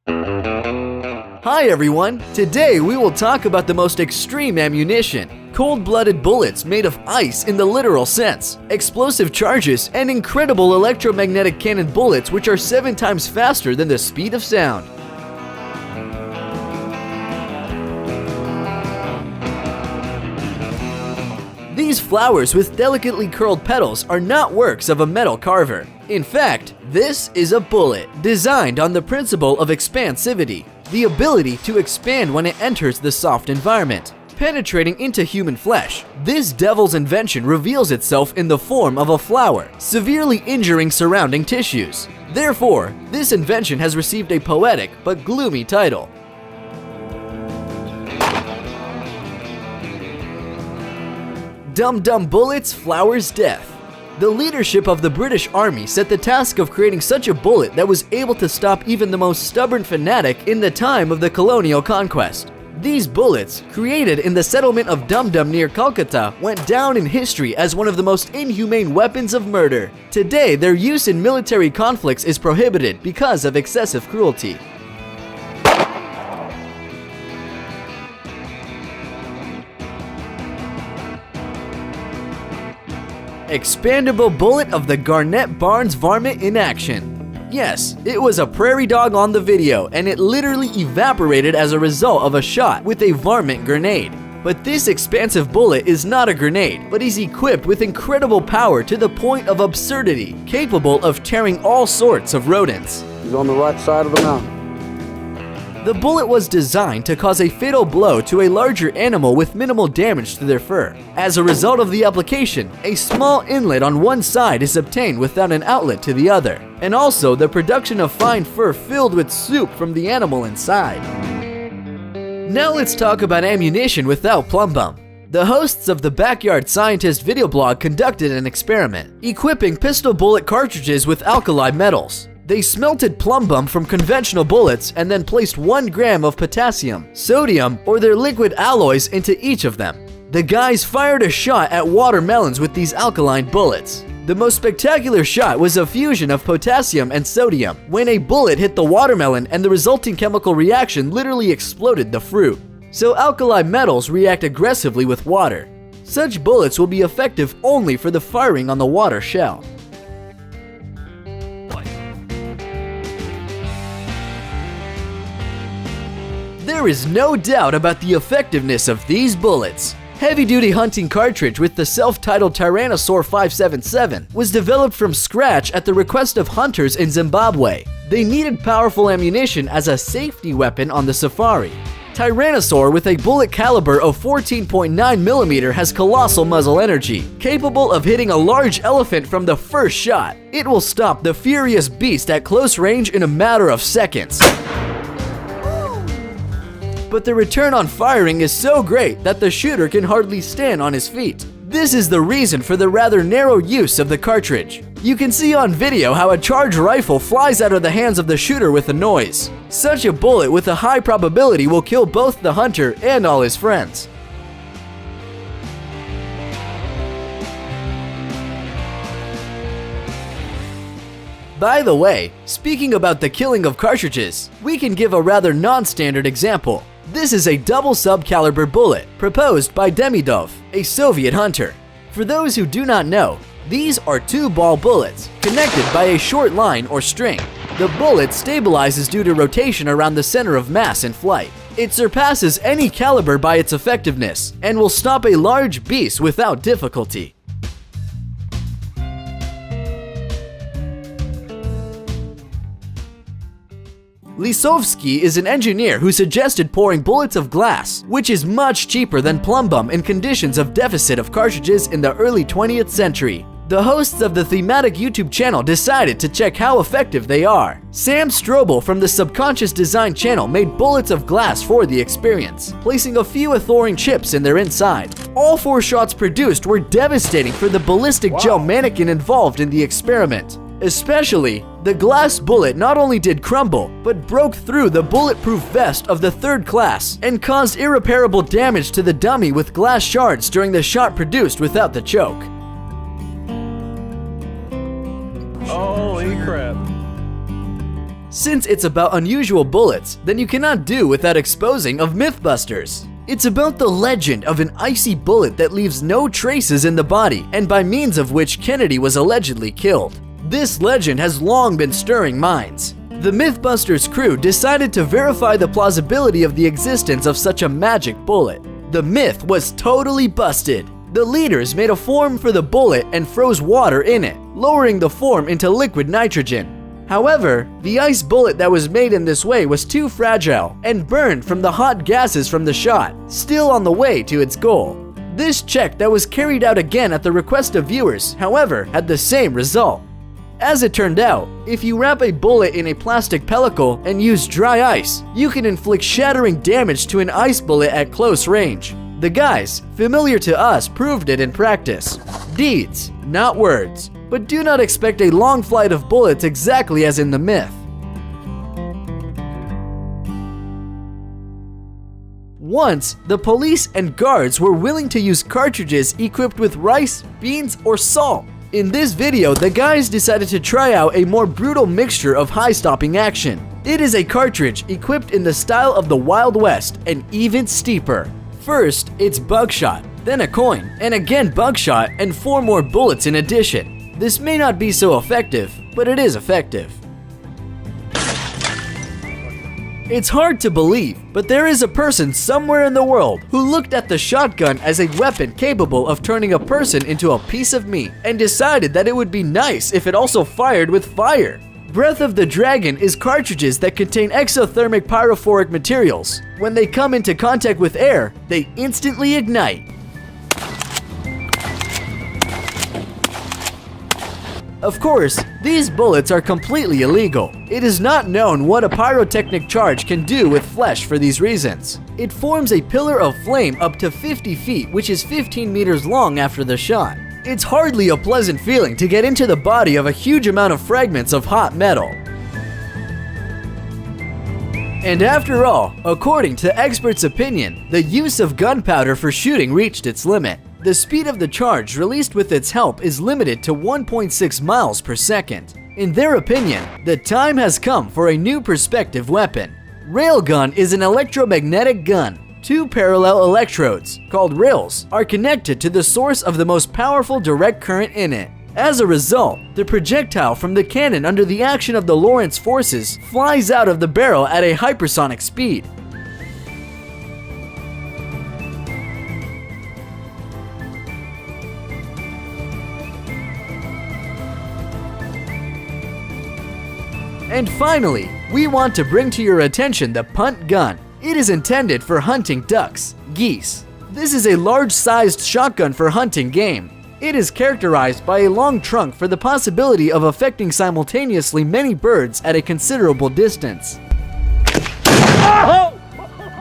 Hi everyone! Today we will talk about the most extreme ammunition. Cold-blooded bullets made of ice in the literal sense, explosive charges, and incredible electromagnetic cannon bullets which are 7 times faster than the speed of sound. These flowers with delicately curled petals are not works of a metal carver. In fact, this is a bullet designed on the principle of expansivity, the ability to expand when it enters the soft environment. Penetrating into human flesh, this devil's invention reveals itself in the form of a flower, severely injuring surrounding tissues. Therefore, this invention has received a poetic but gloomy title. Dum Dum Bullets Flowers Death. The leadership of the British Army set the task of creating such a bullet that was able to stop even the most stubborn fanatic in the time of the colonial conquest. These bullets, created in the settlement of Dum Dum near Calcutta, went down in history as one of the most inhumane weapons of murder. Today, their use in military conflicts is prohibited because of excessive cruelty. Expandable bullet of the Garnet Barnes varmint in action. Yes, it was a prairie dog on the video, and it literally evaporated as a result of a shot with a varmint grenade. But this expansive bullet is not a grenade, but is equipped with incredible power to the point of absurdity, capable of tearing all sorts of rodents. He's on the right side of the mountain. The bullet was designed to cause a fatal blow to a larger animal with minimal damage to their fur. As a result of the application, a small inlet on one side is obtained without an outlet to the other, and also the production of fine fur filled with soup from the animal inside. Now let's talk about ammunition without plum bum. The hosts of the Backyard Scientist video blog conducted an experiment, equipping pistol bullet cartridges with alkali metals. They smelted plum bum from conventional bullets and then placed 1 gram of potassium, sodium, or their liquid alloys into each of them. The guys fired a shot at watermelons with these alkaline bullets. The most spectacular shot was a fusion of potassium and sodium, when a bullet hit the watermelon and the resulting chemical reaction literally exploded the fruit. So alkali metals react aggressively with water. Such bullets will be effective only for the firing on the water shell. There is no doubt about the effectiveness of these bullets. Heavy-duty hunting cartridge with the self-titled Tyrannosaur 577 was developed from scratch at the request of hunters in Zimbabwe. They needed powerful ammunition as a safety weapon on the safari. Tyrannosaur with a bullet caliber of 14.9mm has colossal muzzle energy, capable of hitting a large elephant from the first shot. It will stop the furious beast at close range in a matter of seconds. But the return on firing is so great that the shooter can hardly stand on his feet. This is the reason for the rather narrow use of the cartridge. You can see on video how a charged rifle flies out of the hands of the shooter with a noise. Such a bullet with a high probability will kill both the hunter and all his friends. By the way, speaking about the killing of cartridges, we can give a rather non-standard example. This is a double sub-caliber bullet proposed by Demidov, a Soviet hunter. For those who do not know, these are 2-ball bullets connected by a short line or string. The bullet stabilizes due to rotation around the center of mass in flight. It surpasses any caliber by its effectiveness and will stop a large beast without difficulty. Lisovsky is an engineer who suggested pouring bullets of glass, which is much cheaper than plum bum in conditions of deficit of cartridges in the early 20th century. The hosts of the thematic YouTube channel decided to check how effective they are. Sam Strobel from the Subconscious Design channel made bullets of glass for the experience, placing a few Athorian chips in their inside. All 4 shots produced were devastating for the ballistic gel mannequin involved in the experiment. Especially, the glass bullet not only did crumble, but broke through the bulletproof vest of the 3rd class and caused irreparable damage to the dummy with glass shards during the shot produced without the choke. Holy crap. Since it's about unusual bullets, then you cannot do without exposing of Mythbusters. It's about the legend of an icy bullet that leaves no traces in the body and by means of which Kennedy was allegedly killed. This legend has long been stirring minds. The Mythbusters crew decided to verify the plausibility of the existence of such a magic bullet. The myth was totally busted. The leaders made a form for the bullet and froze water in it, lowering the form into liquid nitrogen. However, the ice bullet that was made in this way was too fragile and burned from the hot gases from the shot, still on the way to its goal. This check that was carried out again at the request of viewers, however, had the same result. As it turned out, if you wrap a bullet in a plastic pellicle and use dry ice, you can inflict shattering damage to an ice bullet at close range. The guys, familiar to us, proved it in practice. Deeds, not words. But do not expect a long flight of bullets exactly as in the myth. Once, the police and guards were willing to use cartridges equipped with rice, beans, or salt. In this video, the guys decided to try out a more brutal mixture of high-stopping action. It is a cartridge equipped in the style of the Wild West and even steeper. First, it's buckshot, then a coin, and again buckshot and 4 more bullets in addition. This may not be so effective, but it is effective. It's hard to believe, but there is a person somewhere in the world who looked at the shotgun as a weapon capable of turning a person into a piece of meat and decided that it would be nice if it also fired with fire. Breath of the Dragon is cartridges that contain exothermic pyrophoric materials. When they come into contact with air, they instantly ignite. Of course, these bullets are completely illegal. It is not known what a pyrotechnic charge can do with flesh for these reasons. It forms a pillar of flame up to 50 feet, which is 15 meters long after the shot. It's hardly a pleasant feeling to get into the body of a huge amount of fragments of hot metal. And after all, according to experts' opinion, the use of gunpowder for shooting reached its limit. The speed of the charge released with its help is limited to 1.6 miles per second. In their opinion, the time has come for a new perspective weapon. Railgun is an electromagnetic gun. 2 parallel electrodes, called rails, are connected to the source of the most powerful direct current in it. As a result, the projectile from the cannon under the action of the Lorentz forces flies out of the barrel at a hypersonic speed. And finally, we want to bring to your attention the punt gun. It is intended for hunting ducks, geese. This is a large-sized shotgun for hunting game. It is characterized by a long trunk for the possibility of affecting simultaneously many birds at a considerable distance.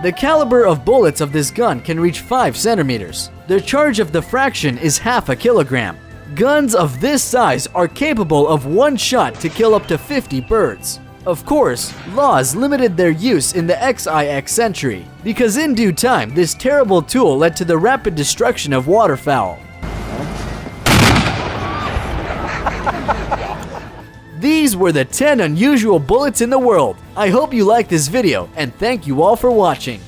The caliber of bullets of this gun can reach 5 centimeters. The charge of the fraction is half a kilogram. Guns of this size are capable of one shot to kill up to 50 birds. Of course, laws limited their use in the XIX century, because in due time this terrible tool led to the rapid destruction of waterfowl. These were the 10 unusual bullets in the world. I hope you liked this video, and thank you all for watching.